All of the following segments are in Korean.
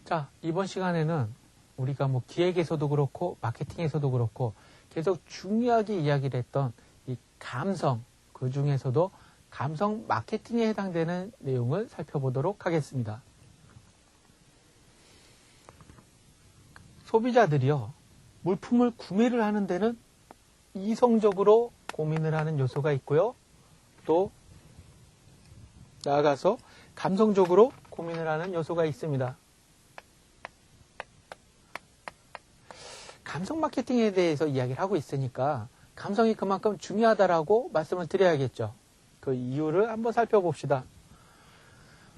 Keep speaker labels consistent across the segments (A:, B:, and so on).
A: 자, 이번 시간에는 우리가 뭐 기획에서도 그렇고 마케팅에서도 그렇고 계속 중요하게 이야기를 했던 이 감성, 그 중에서도 감성 마케팅에 해당되는 내용을 살펴보도록 하겠습니다. 소비자들이요, 물품을 구매를 하는 데는 이성적으로 고민을 하는 요소가 있고요. 또 나아가서 감성적으로 고민을 하는 요소가 있습니다. 감성 마케팅에 대해서 이야기를 하고 있으니까 감성이 그만큼 중요하다라고 말씀을 드려야겠죠. 그 이유를 한번 살펴봅시다.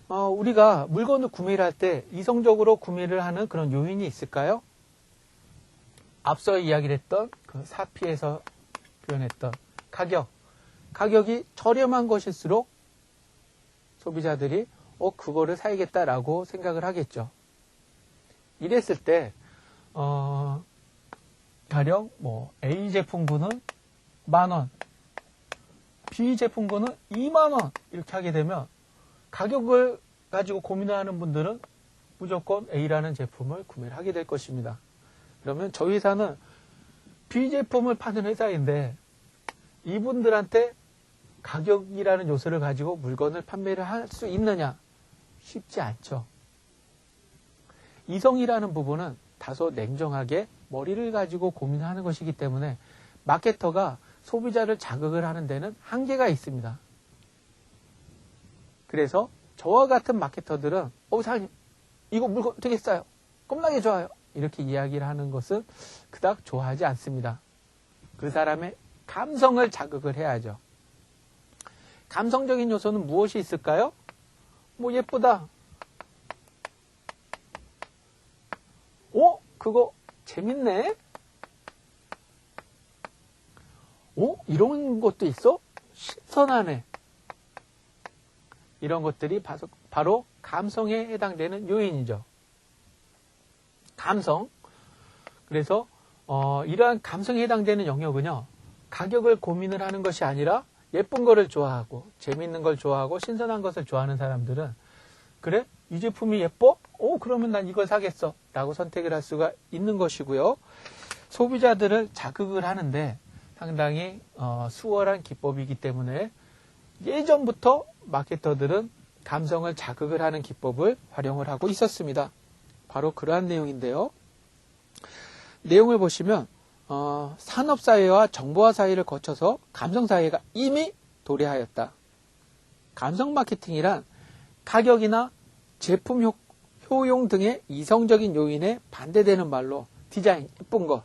A: 우리가 물건을 구매를 할 때 이성적으로 구매를 하는 그런 요인이 있을까요? 앞서 이야기를 했던 그 사피에서 표현했던 가격이 저렴한 것일수록 소비자들이 그거를 사야겠다라고 생각을 하겠죠. 이랬을 때 가령 A 제품군은 10,000원, B 제품군은 20,000원 이렇게 하게 되면 가격을 가지고 고민을 하는 분들은 무조건 A라는 제품을 구매를 하게 될 것입니다. 그러면 저희 회사는 B 제품을 파는 회사인데 이분들한테 가격이라는 요소를 가지고 물건을 판매를 할 수 있느냐? 쉽지 않죠. 이성이라는 부분은 다소 냉정하게 머리를 가지고 고민하는 것이기 때문에 마케터가 소비자를 자극을 하는 데는 한계가 있습니다. 그래서 저와 같은 마케터들은 사장님 이거 물건 되게 싸요. 겁나게 좋아요. 이렇게 이야기를 하는 것은 그닥 좋아하지 않습니다. 그 사람의 감성을 자극을 해야죠. 감성적인 요소는 무엇이 있을까요? 예쁘다. 그거 재밌네. 이런 것도 있어? 신선하네. 이런 것들이 바로 감성에 해당되는 요인이죠. 감성. 그래서 이러한 감성에 해당되는 영역은요, 가격을 고민을 하는 것이 아니라 예쁜 거를 좋아하고 재밌는 걸 좋아하고 신선한 것을 좋아하는 사람들은 그래? 이 제품이 예뻐? 그러면 난 이걸 사겠어 라고 선택을 할 수가 있는 것이고요. 소비자들을 자극을 하는데 상당히 수월한 기법이기 때문에 예전부터 마케터들은 감성을 자극을 하는 기법을 활용을 하고 있었습니다. 바로 그러한 내용인데요. 내용을 보시면 산업사회와 정보화 사회를 거쳐서 감성사회가 이미 도래하였다. 감성 마케팅이란 가격이나 제품 효용 등의 이성적인 요인에 반대되는 말로 디자인, 예쁜 거,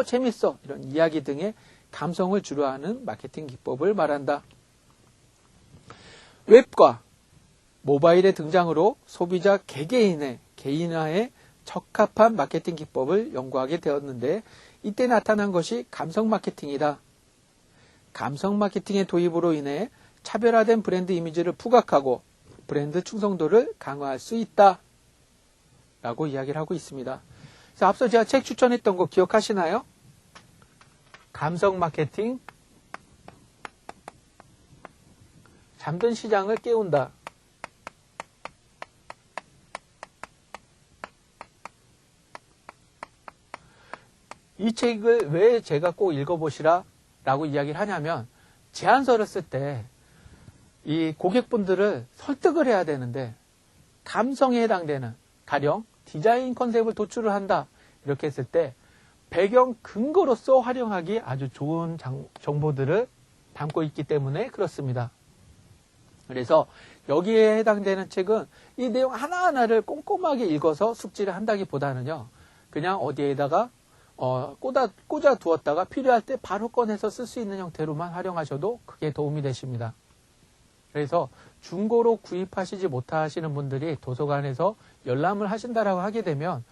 A: 재밌어 이런 이야기 등의 감성을 주로 하는 마케팅 기법을 말한다. 웹과 모바일의 등장으로 소비자 개인화에 적합한 마케팅 기법을 연구하게 되었는데 이때 나타난 것이 감성 마케팅이다. 감성 마케팅의 도입으로 인해 차별화된 브랜드 이미지를 부각하고 브랜드 충성도를 강화할 수 있다. 라고 이야기를 하고 있습니다. 그래서 앞서 제가 책 추천했던 거 기억하시나요? 감성 마케팅, 잠든 시장을 깨운다. 이 책을 왜 제가 꼭 읽어보시라 라고 이야기를 하냐면 제안서를 쓸 때 이 고객분들을 설득을 해야 되는데 감성에 해당되는 가령 디자인 컨셉을 도출을 한다 이렇게 했을 때 배경 근거로서 활용하기 아주 좋은 정보들을 담고 있기 때문에 그렇습니다. 그래서 여기에 해당되는 책은 이 내용 하나하나를 꼼꼼하게 읽어서 숙지를 한다기보다는요, 그냥 어디에다가 꽂아 두었다가 필요할 때 바로 꺼내서 쓸 수 있는 형태로만 활용하셔도 크게 도움이 되십니다. 그래서 중고로 구입하시지 못하시는 분들이 도서관에서 열람을 하신다라고 하게 되면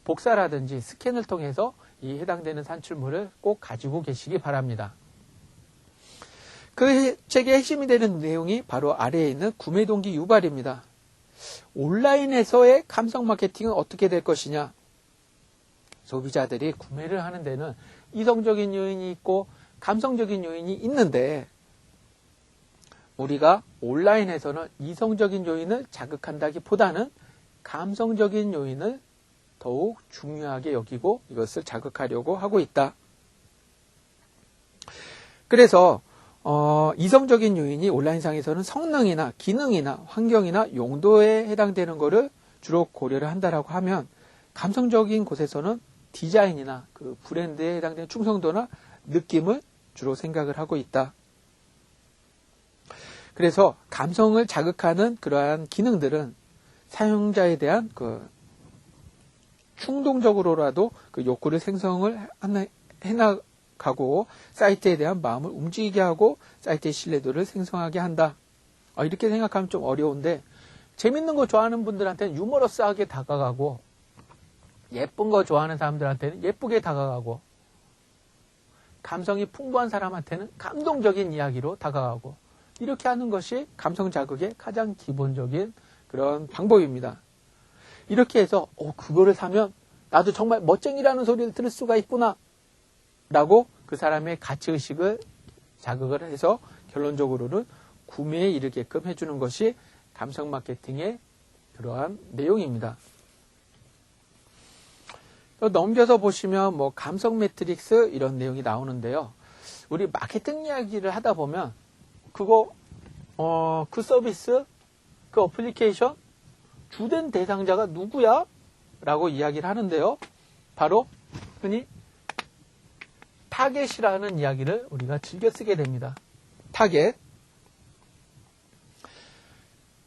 A: 복사라든지 스캔을 통해서 이 해당되는 산출물을 꼭 가지고 계시기 바랍니다. 그 책의 핵심이 되는 내용이 바로 아래에 있는 구매 동기 유발입니다. 온라인에서의 감성 마케팅은 어떻게 될 것이냐? 소비자들이 구매를 하는 데는 이성적인 요인이 있고 감성적인 요인이 있는데 우리가 온라인에서는 이성적인 요인을 자극한다기보다는 감성적인 요인을 더욱 중요하게 여기고 이것을 자극하려고 하고 있다. 그래서 이성적인 요인이 온라인상에서는 성능이나 기능이나 환경이나 용도에 해당되는 것을 주로 고려를 한다라고 하면, 감성적인 곳에서는 디자인이나 그 브랜드에 해당되는 충성도나 느낌을 주로 생각을 하고 있다. 그래서 감성을 자극하는 그러한 기능들은 사용자에 대한 그 충동적으로라도 그 욕구를 생성을 해나가고 사이트에 대한 마음을 움직이게 하고 사이트의 신뢰도를 생성하게 한다. 이렇게 생각하면 좀 어려운데, 재밌는 거 좋아하는 분들한테는 유머러스하게 다가가고, 예쁜 거 좋아하는 사람들한테는 예쁘게 다가가고, 감성이 풍부한 사람한테는 감동적인 이야기로 다가가고, 이렇게 하는 것이 감성 자극의 가장 기본적인 그런 방법입니다. 이렇게 해서 그거를 사면 나도 정말 멋쟁이라는 소리를 들을 수가 있구나 라고 그 사람의 가치의식을 자극을 해서 결론적으로는 구매에 이르게끔 해주는 것이 감성 마케팅의 그러한 내용입니다. 또 넘겨서 보시면 뭐 감성 매트릭스 이런 내용이 나오는데요. 우리 마케팅 이야기를 하다 보면 그 서비스, 그 어플리케이션 주된 대상자가 누구야? 라고 이야기를 하는데요. 바로 흔히 타겟이라는 이야기를 우리가 즐겨 쓰게 됩니다. 타겟.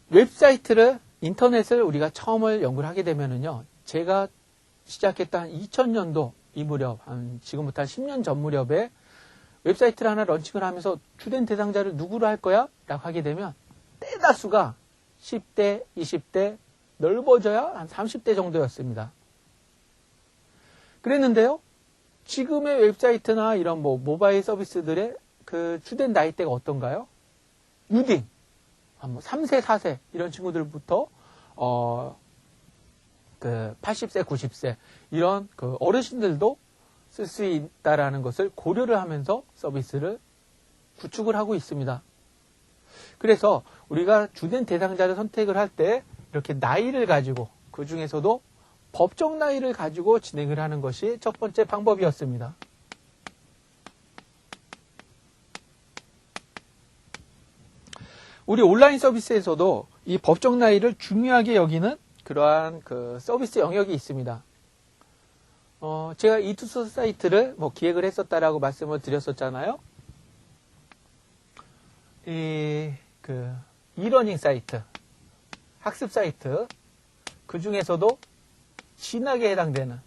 A: 웹사이트를, 인터넷을 우리가 처음을 연구를 하게 되면은요, 제가 시작했던 한 2000년도 이 무렵, 지금부터 한 10년 전 무렵에 웹사이트를 하나 런칭을 하면서 주된 대상자를 누구로 할 거야? 라고 하게 되면 대다수가 10대, 20대, 넓어져야 한 30대 정도였습니다. 그랬는데요, 지금의 웹사이트나 이런 모바일 서비스들의 그 주된 나이대가 어떤가요? 유딩, 3세, 4세 이런 친구들부터 그 80세, 90세 이런 그 어르신들도 쓸 수 있다라는 것을 고려를 하면서 서비스를 구축을 하고 있습니다. 그래서 우리가 주된 대상자를 선택을 할 때 이렇게 나이를 가지고, 그 중에서도 법적 나이를 가지고 진행을 하는 것이 첫 번째 방법이었습니다. 우리 온라인 서비스에서도 이 법적 나이를 중요하게 여기는 그러한 그 서비스 영역이 있습니다. 제가 이투스 사이트를 기획을 했었다라고 말씀을 드렸었잖아요. 이러닝 사이트, 학습 사이트, 그 중에서도 진학에 해당되는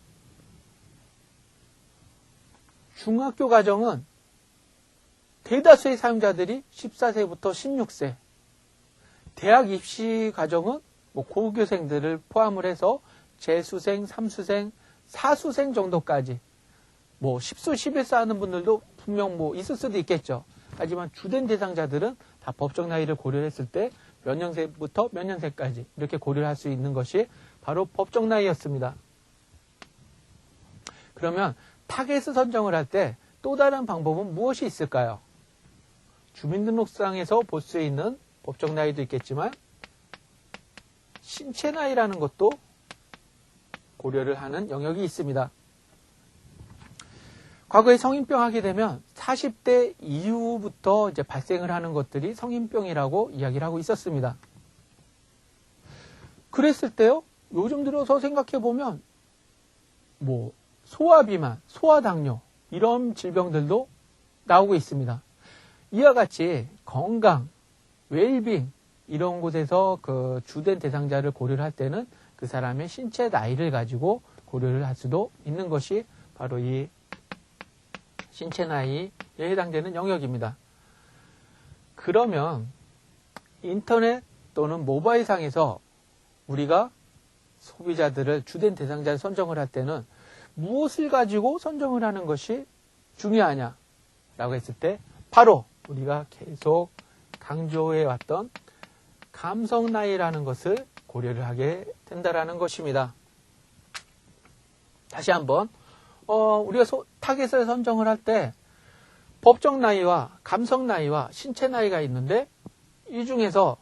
A: 중학교 과정은 대다수의 사용자들이 14세부터 16세, 대학 입시 과정은 고교생들을 포함을 해서 재수생, 3수생, 4수생 정도까지 10수, 11수 하는 분들도 분명 있을 수도 있겠죠. 하지만 주된 대상자들은 다 법적 나이를 고려했을 때 몇 년생부터 몇 년생까지 이렇게 고려를 할 수 있는 것이 바로 법적 나이였습니다. 그러면 타겟을 선정을 할 때 또 다른 방법은 무엇이 있을까요? 주민등록상에서 볼 수 있는 법적 나이도 있겠지만 신체 나이라는 것도 고려를 하는 영역이 있습니다. 과거에 성인병 하게 되면 40대 이후부터 이제 발생을 하는 것들이 성인병이라고 이야기를 하고 있었습니다. 그랬을 때요, 요즘 들어서 생각해 보면 소아비만, 소아당뇨 이런 질병들도 나오고 있습니다. 이와 같이 건강, 웰빙 이런 곳에서 그 주된 대상자를 고려를 할 때는 그 사람의 신체 나이를 가지고 고려를 할 수도 있는 것이 바로 이 신체 나이에 해당되는 영역입니다. 그러면 인터넷 또는 모바일 상에서 우리가 소비자들을, 주된 대상자를 선정을 할 때는 무엇을 가지고 선정을 하는 것이 중요하냐라고 했을 때 바로 우리가 계속 강조해 왔던 감성 나이라는 것을 고려를 하게 된다라는 것입니다. 다시 한번 우리가 타겟을 선정을 할 때 법적 나이와 감성 나이와 신체 나이가 있는데 이 중에서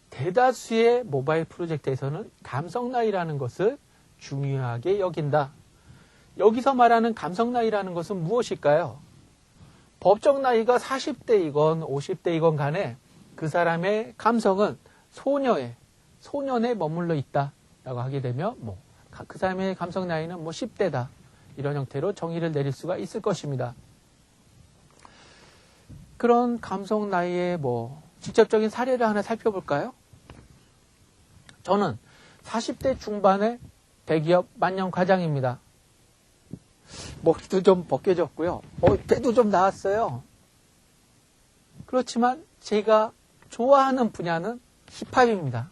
A: 대다수의 모바일 프로젝트에서는 감성 나이라는 것을 중요하게 여긴다. 여기서 말하는 감성 나이라는 것은 무엇일까요? 법정 나이가 40대이건 50대이건 간에 그 사람의 감성은 소년에 머물러 있다라고 하게 되면 그 사람의 감성 나이는 10대다. 이런 형태로 정의를 내릴 수가 있을 것입니다. 그런 감성 나이의 직접적인 사례를 하나 살펴볼까요? 저는 40대 중반의 대기업 만년 과장입니다. 머리도 좀 벗겨졌고요. 배도 좀 나왔어요. 그렇지만 제가 좋아하는 분야는 힙합입니다.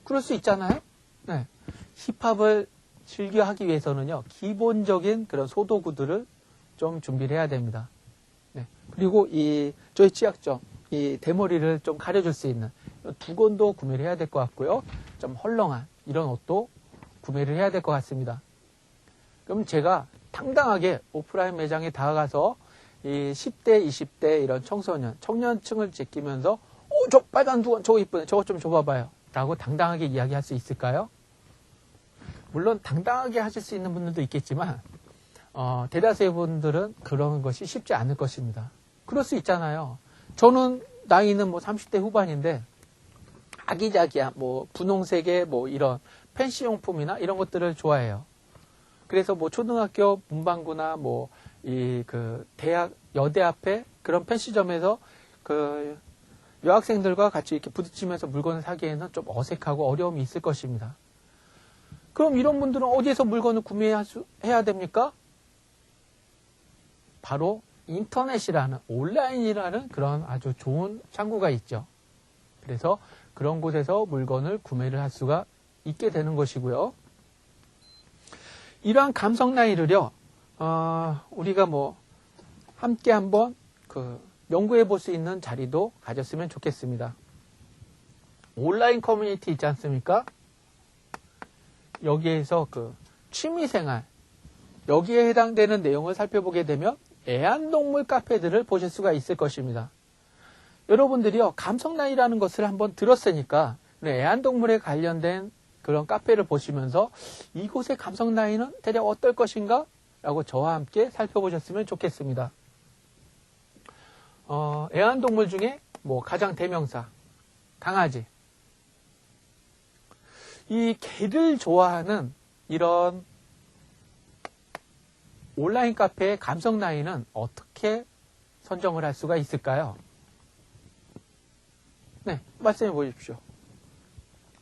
A: 그럴 수 있잖아요? 네. 힙합을 즐겨 하기 위해서는요, 기본적인 그런 소도구들을 좀 준비를 해야 됩니다. 네. 그리고 저희 치약점, 이 대머리를 좀 가려줄 수 있는 두건도 구매를 해야 될 것 같고요. 좀 헐렁한 이런 옷도 구매를 해야 될 것 같습니다. 그럼 제가 당당하게 오프라인 매장에 다가가서 이 10대, 20대 이런 청년층을 제끼면서 저 빨간 두건 저거 이쁘네. 저거 좀 줘봐봐요. 라고 당당하게 이야기할 수 있을까요? 물론 당당하게 하실 수 있는 분들도 있겠지만 대다수의 분들은 그런 것이 쉽지 않을 것입니다. 그럴 수 있잖아요. 저는 나이는 30대 후반인데 아기자기한 분홍색의 이런 펜시용품이나 이런 것들을 좋아해요. 그래서 초등학교 문방구나 대학 여대 앞에 그런 펜시점에서 여학생들과 같이 이렇게 부딪히면서 물건을 사기에는 좀 어색하고 어려움이 있을 것입니다. 그럼 이런 분들은 어디에서 물건을 구매해야 됩니까? 바로 인터넷이라는, 온라인이라는 그런 아주 좋은 창구가 있죠. 그래서 그런 곳에서 물건을 구매를 할 수가 있게 되는 것이고요. 이러한 감성 나이를요, 우리가 함께 한번 연구해 볼 수 있는 자리도 가졌으면 좋겠습니다. 온라인 커뮤니티 있지 않습니까? 여기에서 취미생활, 여기에 해당되는 내용을 살펴보게 되면 애완동물 카페들을 보실 수가 있을 것입니다. 여러분들이요, 감성 나이라는 것을 한번 들었으니까 애완동물에 관련된 그런 카페를 보시면서 이곳의 감성 나이는 대략 어떨 것인가? 라고 저와 함께 살펴보셨으면 좋겠습니다. 애완동물 중에 가장 대명사, 강아지. 이 개를 좋아하는 이런 온라인 카페의 감성 나이는 어떻게 선정을 할 수가 있을까요? 네, 말씀해 보십시오.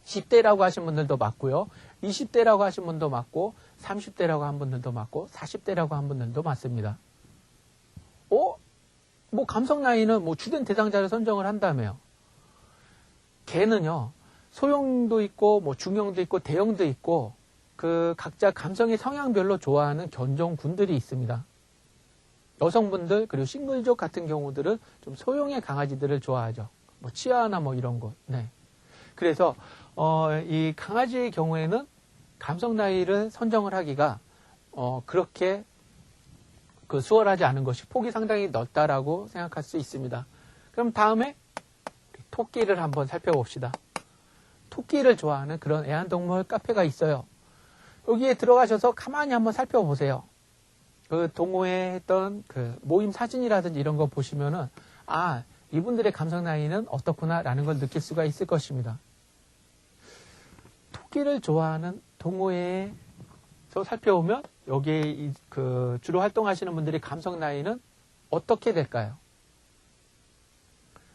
A: 10대라고 하신 분들도 맞고요. 20대라고 하신 분도 맞고, 30대라고 한 분들도 맞고, 40대라고 한 분들도 맞습니다. 감성 나이는 주된 대상자를 선정을 한다며요. 개는요, 소형도 있고, 중형도 있고, 대형도 있고, 각자 감성의 성향별로 좋아하는 견종군들이 있습니다. 여성분들, 그리고 싱글족 같은 경우들은 좀 소형의 강아지들을 좋아하죠. 치아나 이런 것. 네. 그래서, 이 강아지의 경우에는 감성 나이를 선정을 하기가, 그렇게 수월하지 않은 것이 폭이 상당히 넓다라고 생각할 수 있습니다. 그럼 다음에 토끼를 한번 살펴봅시다. 토끼를 좋아하는 그런 애완동물 카페가 있어요. 여기에 들어가셔서 가만히 한번 살펴보세요. 동호회 했던 모임 사진이라든지 이런 거 보시면은, 이분들의 감성 나이는 어떻구나라는 걸 느낄 수가 있을 것입니다. 토끼를 좋아하는 동호회에서 살펴보면, 여기에 주로 활동하시는 분들의 감성 나이는 어떻게 될까요?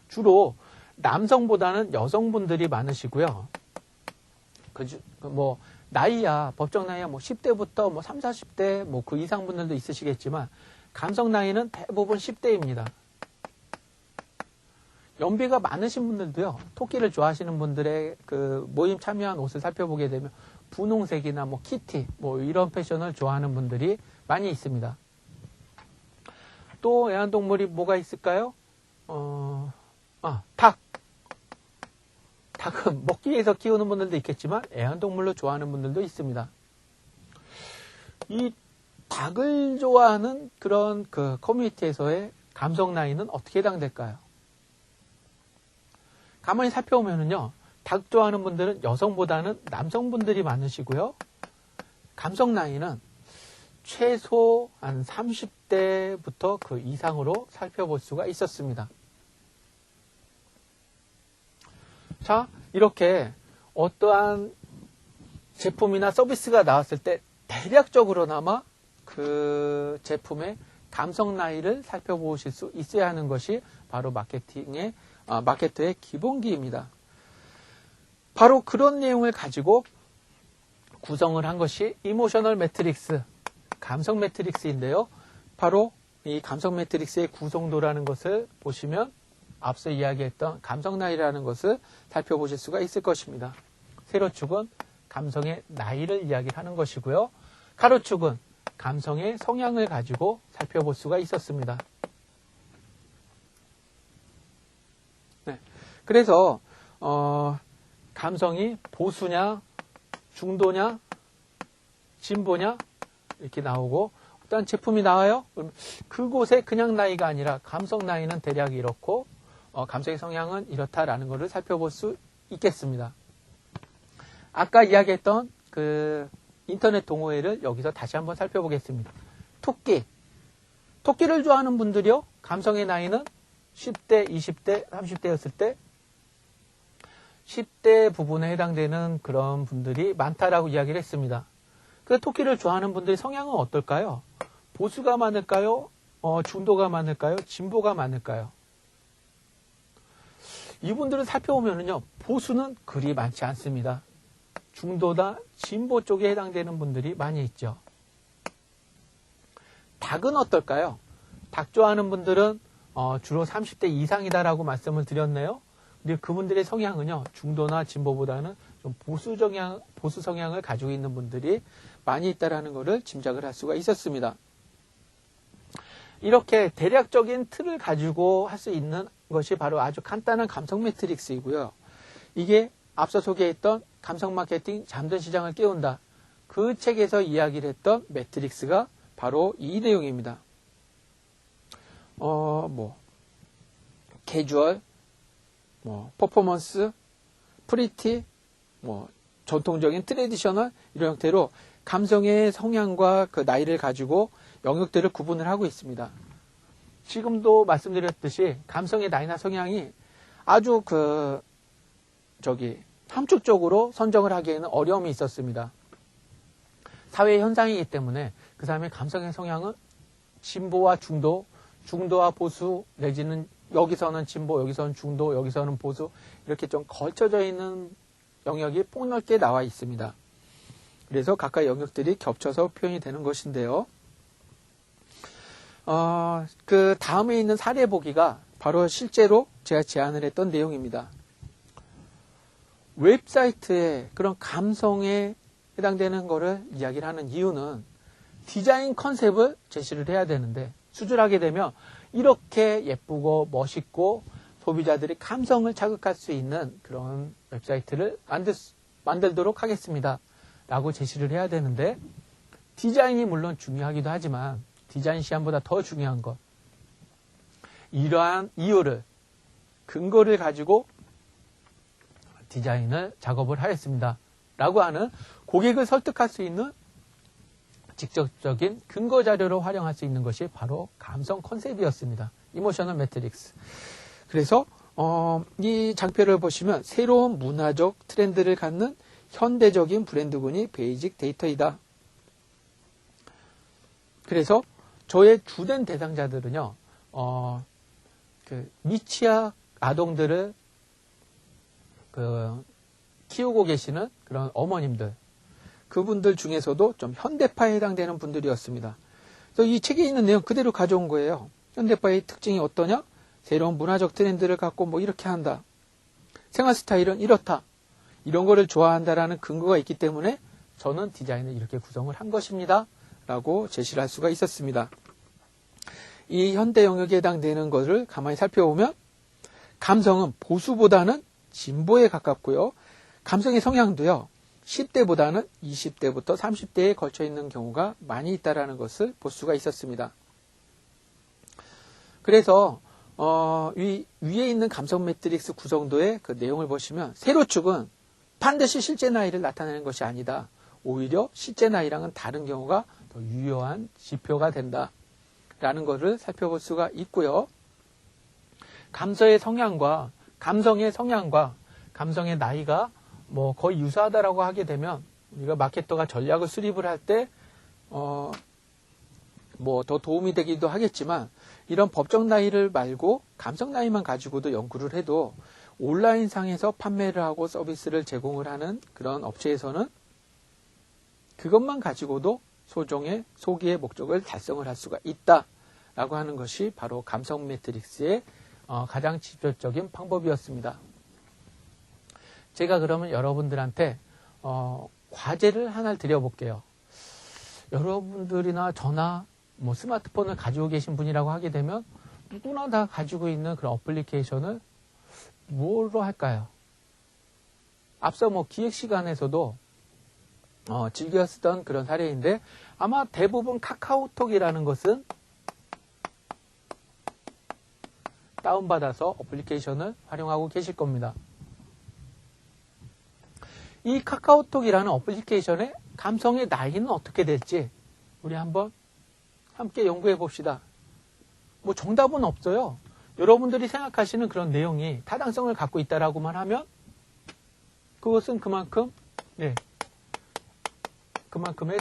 A: 주로 남성보다는 여성분들이 많으시고요. 나이야, 법정 나이야 10대부터 30, 40대 그 이상 분들도 있으시겠지만 감성 나이는 대부분 10대입니다. 연배가 많으신 분들도요, 토끼를 좋아하시는 분들의 모임 참여한 옷을 살펴보게 되면 분홍색이나 키티 이런 패션을 좋아하는 분들이 많이 있습니다. 또 애완동물이 뭐가 있을까요? 닭. 닭은 먹기 위해서 키우는 분들도 있겠지만 애완동물로 좋아하는 분들도 있습니다. 이 닭을 좋아하는 그런 커뮤니티에서의 감성 나이는 어떻게 해당될까요? 가만히 살펴보면은요, 닭 좋아하는 분들은 여성보다는 남성분들이 많으시고요. 감성 나이는 최소 한 30대부터 그 이상으로 살펴볼 수가 있었습니다. 자, 이렇게 어떠한 제품이나 서비스가 나왔을 때 대략적으로나마 그 제품의 감성 나이를 살펴보실 수 있어야 하는 것이 바로 마케터의 기본기입니다. 바로 그런 내용을 가지고 구성을 한 것이 이모셔널 매트릭스, 감성 매트릭스인데요. 바로 이 감성 매트릭스의 구성도라는 것을 보시면 앞서 이야기했던 감성 나이라는 것을 살펴보실 수가 있을 것입니다. 세로축은 감성의 나이를 이야기하는 것이고요. 가로축은 감성의 성향을 가지고 살펴볼 수가 있었습니다. 네. 그래서 감성이 보수냐, 중도냐, 진보냐 이렇게 나오고 어떤 제품이 나와요. 그럼 그곳에 그냥 나이가 아니라 감성 나이는 대략 이렇고 감성의 성향은 이렇다라는 것을 살펴볼 수 있겠습니다. 아까 이야기했던 그 인터넷 동호회를 여기서 다시 한번 살펴보겠습니다. 토끼를 좋아하는 분들이요. 감성의 나이는 10대, 20대, 30대였을 때 10대 부분에 해당되는 그런 분들이 많다라고 이야기를 했습니다. 그 토끼를 좋아하는 분들의 성향은 어떨까요? 보수가 많을까요? 중도가 많을까요? 진보가 많을까요? 이분들을 살펴보면요. 보수는 그리 많지 않습니다. 중도나 진보 쪽에 해당되는 분들이 많이 있죠. 닭은 어떨까요? 닭 좋아하는 분들은 주로 30대 이상이다라고 말씀을 드렸네요. 근데 그분들의 성향은요, 중도나 진보보다는 좀 보수 성향을 가지고 있는 분들이 많이 있다라는 것을 짐작을 할 수가 있었습니다. 이렇게 대략적인 틀을 가지고 할 수 있는 것이 바로 아주 간단한 감성 매트릭스이고요. 이게 앞서 소개했던 감성 마케팅 잠든 시장을 깨운다. 그 책에서 이야기를 했던 매트릭스가 바로 이 내용입니다. 캐주얼, 퍼포먼스, 프리티, 전통적인 트레디셔널 이런 형태로 감성의 성향과 그 나이를 가지고 영역들을 구분을 하고 있습니다. 지금도 말씀드렸듯이 감성의 나이나 성향이 아주 함축적으로 선정을 하기에는 어려움이 있었습니다. 사회 현상이기 때문에 그 사람의 감성의 성향은 진보와 중도, 중도와 보수 내지는 여기서는 진보, 여기서는 중도, 여기서는 보수 이렇게 좀 걸쳐져 있는 영역이 폭넓게 나와 있습니다. 그래서 각각 영역들이 겹쳐서 표현이 되는 것인데요. 그 다음에 있는 사례 보기가 바로 실제로 제가 제안을 했던 내용입니다. 웹사이트에 그런 감성에 해당되는 거를 이야기를 하는 이유는 디자인 컨셉을 제시를 해야 되는데 수주하게 되면 이렇게 예쁘고 멋있고 소비자들이 감성을 자극할 수 있는 그런 웹사이트를 만들도록 하겠습니다. 라고 제시를 해야 되는데 디자인이 물론 중요하기도 하지만 디자인 시안보다 더 중요한 것 이러한 이유를 근거를 가지고 디자인을 작업을 하였습니다. 라고 하는 고객을 설득할 수 있는 직접적인 근거 자료로 활용할 수 있는 것이 바로 감성 컨셉이었습니다. 이모셔널 매트릭스. 그래서 이 장표를 보시면 새로운 문화적 트렌드를 갖는 현대적인 브랜드군이 베이직 데이터이다. 그래서 저의 주된 대상자들은요, 미취학 아동들을 키우고 계시는 그런 어머님들, 그분들 중에서도 좀 현대파에 해당되는 분들이었습니다. 그래서 이 책에 있는 내용 그대로 가져온 거예요. 현대파의 특징이 어떠냐? 새로운 문화적 트렌드를 갖고 이렇게 한다. 생활 스타일은 이렇다. 이런 거를 좋아한다라는 근거가 있기 때문에 저는 디자인을 이렇게 구성을 한 것입니다. 라고 제시를 할 수가 있었습니다. 이 현대 영역에 해당되는 것을 가만히 살펴보면 감성은 보수보다는 진보에 가깝고요. 감성의 성향도요. 10대보다는 20대부터 30대에 걸쳐 있는 경우가 많이 있다는 것을 볼 수가 있었습니다. 그래서 위에 있는 감성 매트릭스 구성도의 그 내용을 보시면 세로축은 반드시 실제 나이를 나타내는 것이 아니다. 오히려 실제 나이랑은 다른 경우가 더 유효한 지표가 된다. 라는 것을 살펴볼 수가 있고요. 감성의 성향과 감성의 나이가 뭐 거의 유사하다라고 하게 되면 우리가 마케터가 전략을 수립을 할 때 뭐 더 도움이 되기도 하겠지만 이런 법적 나이를 말고 감성 나이만 가지고도 연구를 해도 온라인 상에서 판매를 하고 서비스를 제공을 하는 그런 업체에서는 그것만 가지고도 소기의 목적을 달성을 할 수가 있다라고 하는 것이 바로 감성 매트릭스의 가장 지표적인 방법이었습니다. 제가 그러면 여러분들한테 과제를 하나를 드려볼게요. 여러분들이나 저나 뭐 스마트폰을 가지고 계신 분이라고 하게 되면 누구나 다 가지고 있는 그런 어플리케이션을 뭐로 할까요? 앞서 뭐 기획 시간에서도 즐겨 쓰던 그런 사례인데 아마 대부분 카카오톡이라는 것은 다운받아서 어플리케이션을 활용하고 계실 겁니다. 이 카카오톡이라는 어플리케이션의 감성의 나이는 어떻게 될지 우리 한번 함께 연구해 봅시다. 뭐 정답은 없어요. 여러분들이 생각하시는 그런 내용이 타당성을 갖고 있다라고만 하면 그것은 그만큼의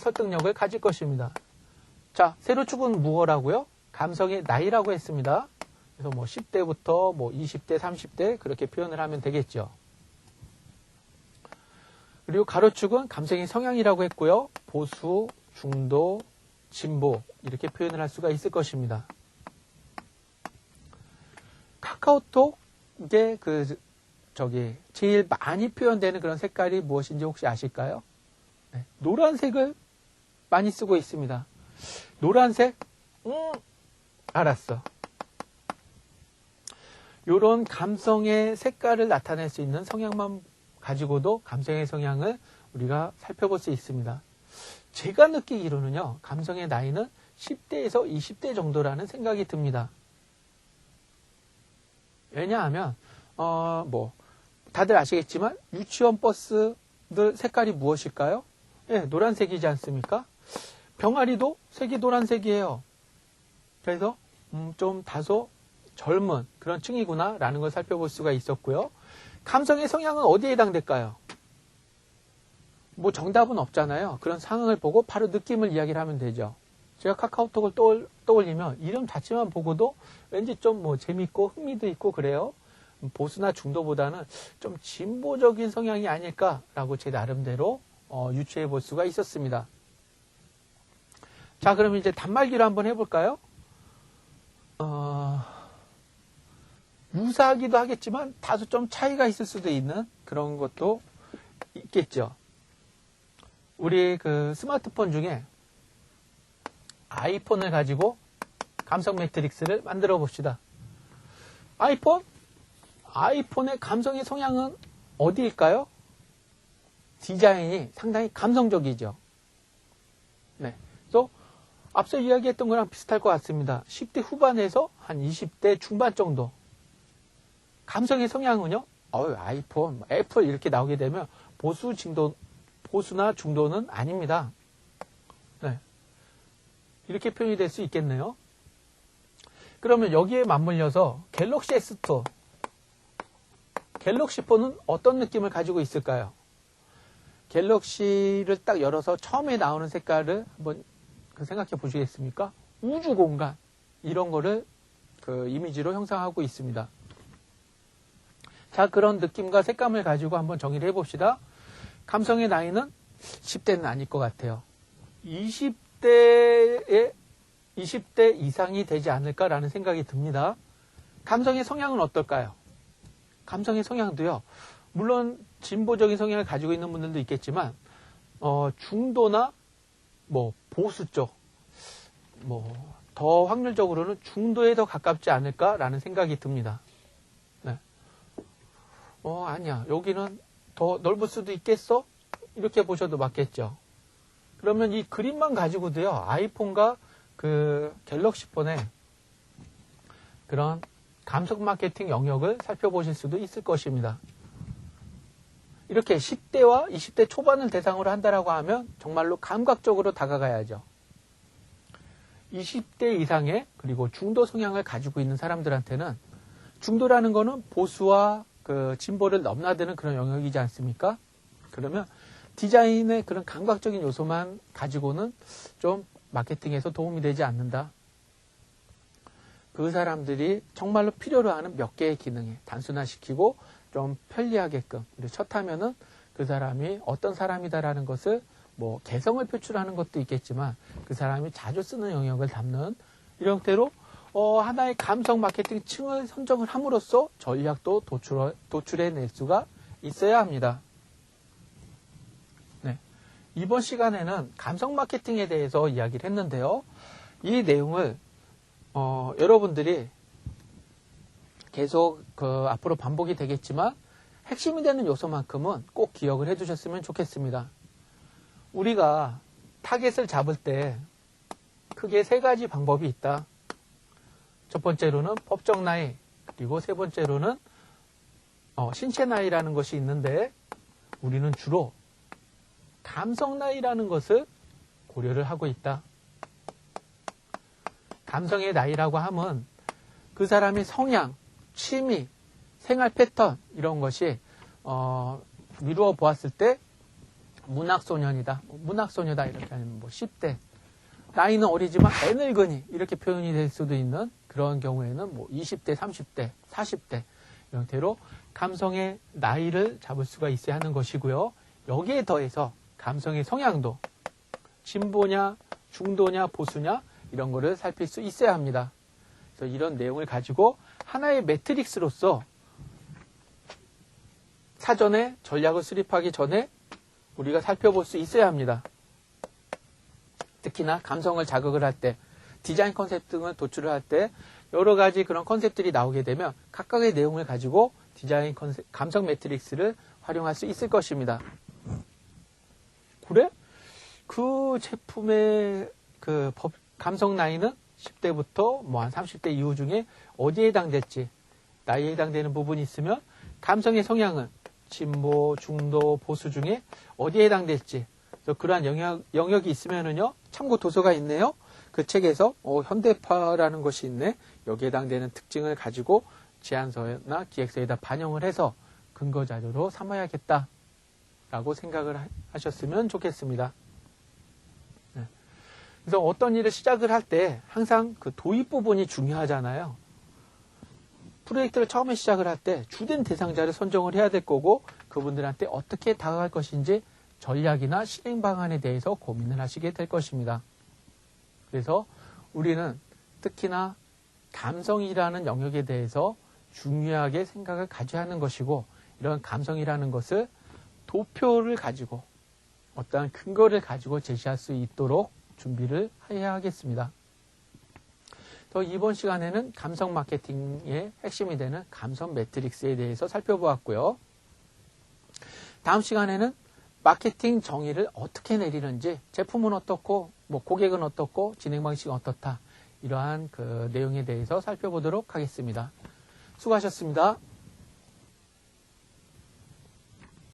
A: 설득력을 가질 것입니다. 자, 세로축은 무엇라고요? 감성의 나이라고 했습니다. 그래서 뭐 10대부터 뭐 20대, 30대 그렇게 표현을 하면 되겠죠. 그리고 가로축은 감성의 성향이라고 했고요. 보수, 중도, 진보 이렇게 표현을 할 수가 있을 것입니다. 카카오톡에 제일 많이 표현되는 그런 색깔이 무엇인지 혹시 아실까요? 네, 노란색을 많이 쓰고 있습니다. 노란색? 알았어. 요런 감성의 색깔을 나타낼 수 있는 성향만 가지고도 감성의 성향을 우리가 살펴볼 수 있습니다. 제가 느끼기로는요, 감성의 나이는 10대에서 20대 정도라는 생각이 듭니다. 왜냐하면, 다들 아시겠지만, 유치원 버스들 색깔이 무엇일까요? 예, 노란색이지 않습니까? 병아리도 색이 노란색이에요. 그래서, 좀 다소 젊은 그런 층이구나, 라는 걸 살펴볼 수가 있었고요. 감성의 성향은 어디에 해당될까요? 뭐 정답은 없잖아요. 그런 상황을 보고 바로 느낌을 이야기를 하면 되죠. 제가 카카오톡을 떠올리면 이름 자체만 보고도 왠지 좀 뭐 재밌고 흥미도 있고 그래요. 보수나 중도보다는 좀 진보적인 성향이 아닐까라고 제 나름대로 유추해 볼 수가 있었습니다. 자, 그럼 이제 단말기로 한번 해볼까요? 유사하기도 하겠지만 다소 좀 차이가 있을 수도 있는 그런 것도 있겠죠. 우리 그 스마트폰 중에 아이폰을 가지고 감성 매트릭스를 만들어 봅시다. 아이폰의 감성의 성향은 어디일까요? 디자인이 상당히 감성적이죠. 네. 그래서 앞서 이야기했던 거랑 비슷할 것 같습니다. 10대 후반에서 한 20대 중반 정도. 감성의 성향은요? 아이폰, 애플 이렇게 나오게 되면 보수나 중도는 아닙니다. 네. 이렇게 표현이 될 수 있겠네요. 그러면 여기에 맞물려서 갤럭시 S2, 갤럭시 폰은 어떤 느낌을 가지고 있을까요? 갤럭시를 딱 열어서 처음에 나오는 색깔을 한번 생각해 보시겠습니까? 우주 공간 이런 거를 그 이미지로 형상하고 있습니다. 자, 그런 느낌과 색감을 가지고 한번 정의를 해봅시다. 감성의 나이는 10대는 아닐 것 같아요. 20대 이상이 되지 않을까라는 생각이 듭니다. 감성의 성향은 어떨까요? 감성의 성향도요, 물론 진보적인 성향을 가지고 있는 분들도 있겠지만, 중도나 뭐 보수 쪽, 더 확률적으로는 중도에 더 가깝지 않을까라는 생각이 듭니다. 네. 아니야. 여기는 더 넓을 수도 있겠어? 이렇게 보셔도 맞겠죠. 그러면 이 그림만 가지고도요, 아이폰과 그 갤럭시 폰의 그런 감성 마케팅 영역을 살펴보실 수도 있을 것입니다. 이렇게 10대와 20대 초반을 대상으로 한다라고 하면 정말로 감각적으로 다가가야죠. 20대 이상의 그리고 중도 성향을 가지고 있는 사람들한테는 중도라는 거는 보수와 그 진보를 넘나드는 그런 영역이지 않습니까? 그러면 디자인의 그런 감각적인 요소만 가지고는 좀 마케팅에서 도움이 되지 않는다. 그 사람들이 정말로 필요로 하는 몇 개의 기능에 단순화시키고 좀 편리하게끔 첫 하면은 그 사람이 어떤 사람이다라는 것을 뭐 개성을 표출하는 것도 있겠지만 그 사람이 자주 쓰는 영역을 담는 이런 형태로 하나의 감성 마케팅 층을 선정을 함으로써 전략도 도출해낼 수가 있어야 합니다. 네. 이번 시간에는 감성 마케팅에 대해서 이야기를 했는데요. 이 내용을 여러분들이 계속 앞으로 반복이 되겠지만 핵심이 되는 요소만큼은 꼭 기억을 해두셨으면 좋겠습니다. 우리가 타겟을 잡을 때 크게 세 가지 방법이 있다. 첫 번째로는 법정 나이, 그리고 세 번째로는 신체 나이라는 것이 있는데 우리는 주로 감성 나이라는 것을 고려를 하고 있다. 감성의 나이라고 하면 그 사람의 성향, 취미, 생활 패턴 이런 것이 미루어 보았을 때 문학소년이다, 문학소녀다 이렇게 하면 뭐 10대, 나이는 어리지만 애늙은이 이렇게 표현이 될 수도 있는 그런 경우에는 뭐 20대, 30대, 40대 이런 형태로 감성의 나이를 잡을 수가 있어야 하는 것이고요. 여기에 더해서 감성의 성향도 진보냐, 중도냐, 보수냐 이런 거를 살필 수 있어야 합니다. 그래서 이런 내용을 가지고 하나의 매트릭스로서 사전에 전략을 수립하기 전에 우리가 살펴볼 수 있어야 합니다. 특히나 감성을 자극을 할 때, 디자인 컨셉 등을 도출을 할 때 여러 가지 그런 컨셉들이 나오게 되면 각각의 내용을 가지고 디자인 컨셉, 감성 매트릭스를 활용할 수 있을 것입니다. 그래? 그 제품의 감성 나이는 10대부터 뭐 한 30대 이후 중에 어디에 해당될지, 나이에 해당되는 부분이 있으면 감성의 성향은 진보, 중도, 보수 중에 어디에 해당될지, 그러한 영역이 있으면은요, 참고 도서가 있네요. 그 책에서 현대파라는 것이 있네. 여기에 해당되는 특징을 가지고 제안서나 기획서에다 반영을 해서 근거 자료로 삼아야겠다라고 생각을 하셨으면 좋겠습니다. 네. 그래서 어떤 일을 시작을 할 때 항상 그 도입 부분이 중요하잖아요. 프로젝트를 처음에 시작을 할 때 주된 대상자를 선정을 해야 될 거고 그분들한테 어떻게 다가갈 것인지 전략이나 실행 방안에 대해서 고민을 하시게 될 것입니다. 그래서 우리는 특히나 감성이라는 영역에 대해서 중요하게 생각을 가져야 하는 것이고 이런 감성이라는 것을 도표를 가지고 어떠한 근거를 가지고 제시할 수 있도록 준비를 해야 하겠습니다. 이번 시간에는 감성 마케팅의 핵심이 되는 감성 매트릭스에 대해서 살펴보았고요. 다음 시간에는 마케팅 정의를 어떻게 내리는지, 제품은 어떻고, 뭐 고객은 어떻고, 진행 방식은 어떻다, 이러한 그 내용에 대해서 살펴보도록 하겠습니다. 수고하셨습니다.